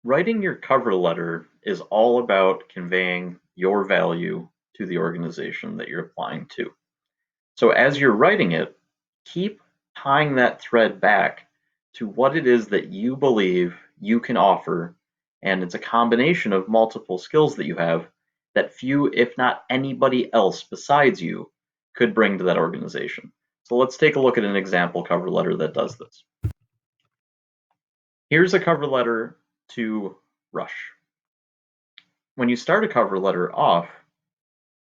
Writing your cover letter is all about conveying your value to the organization that you're applying to. So as you're writing it, keep tying that thread back to what it is that you believe you can offer. And it's a combination of multiple skills that you have that few, if not anybody else besides you, could bring to that organization. So let's take a look at an example cover letter that does this. Here's a cover letter to Rush. When you start a cover letter off,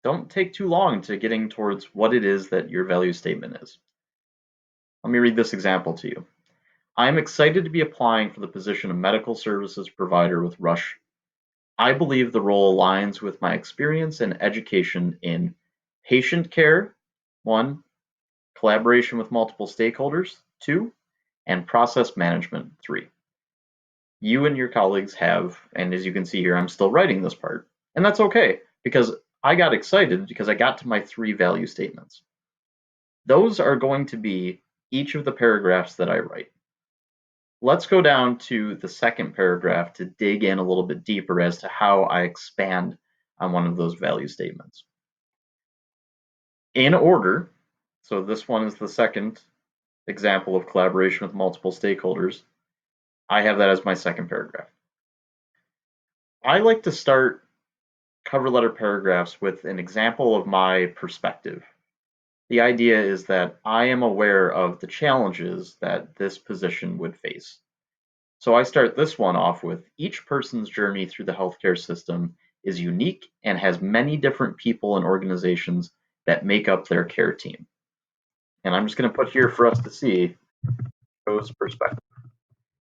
don't take too long to getting towards what it is that your value statement is. Let me read this example to you. I am excited to be applying for the position of medical services provider with Rush. I believe the role aligns with my experience and education in patient care, one, collaboration with multiple stakeholders, two, and process management, three. You and your colleagues have, and as you can see here, I'm still writing this part. And that's okay, because I got excited because I got to my three value statements. Those are going to be each of the paragraphs that I write. Let's go down to the second paragraph to dig in a little bit deeper as to how I expand on one of those value statements. In order, so this one is the second example of collaboration with multiple stakeholders. I have that as my second paragraph. I like to start cover letter paragraphs with an example of my perspective. The idea is that I am aware of the challenges that this position would face. So I start this one off with each person's journey through the healthcare system is unique and has many different people and organizations that make up their care team. And I'm just going to put here for us to see Joe's perspective.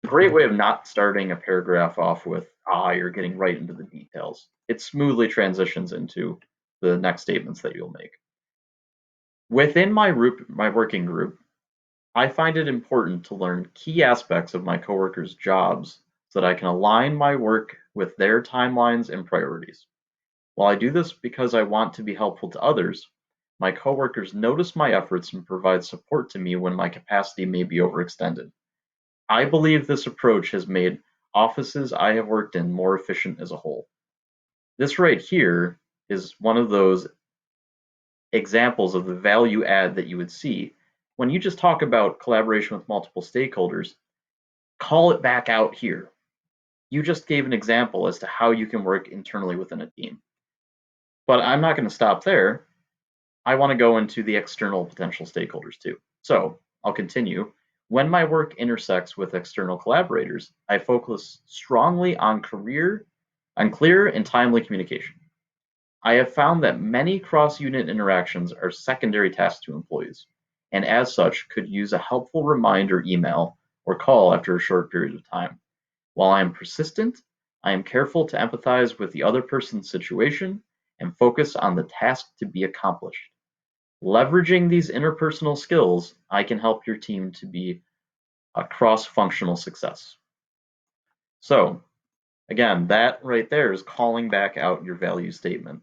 A great way of not starting a paragraph off with, you're getting right into the details. It smoothly transitions into the next statements that you'll make. Within my working group, I find it important to learn key aspects of my coworkers' jobs so that I can align my work with their timelines and priorities. While I do this because I want to be helpful to others, my coworkers notice my efforts and provide support to me when my capacity may be overextended. I believe this approach has made offices I have worked in more efficient as a whole. This right here is one of those examples of the value add that you would see when you just talk about collaboration with multiple stakeholders. Call it back out here. You just gave an example as to how you can work internally within a team. But I'm not going to stop there. I want to go into the external potential stakeholders too. So I'll continue. When my work intersects with external collaborators, I focus strongly on clear and timely communication. I have found that many cross-unit interactions are secondary tasks to employees, and as such could use a helpful reminder email or call after a short period of time. While I am persistent, I am careful to empathize with the other person's situation and focus on the task to be accomplished. Leveraging these interpersonal skills, I can help your team to be a cross-functional success. So, again, that right there is calling back out your value statement.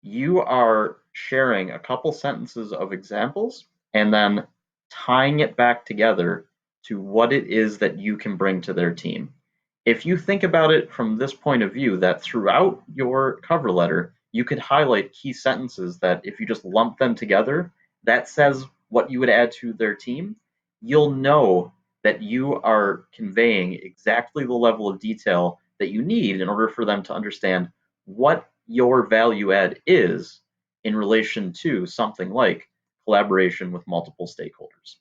You are sharing a couple sentences of examples and then tying it back together to what it is that you can bring to their team. If you think about it from this point of view, that throughout your cover letter, you could highlight key sentences that if you just lump them together, that says what you would add to their team, you'll know that you are conveying exactly the level of detail that you need in order for them to understand what your value add is in relation to something like collaboration with multiple stakeholders.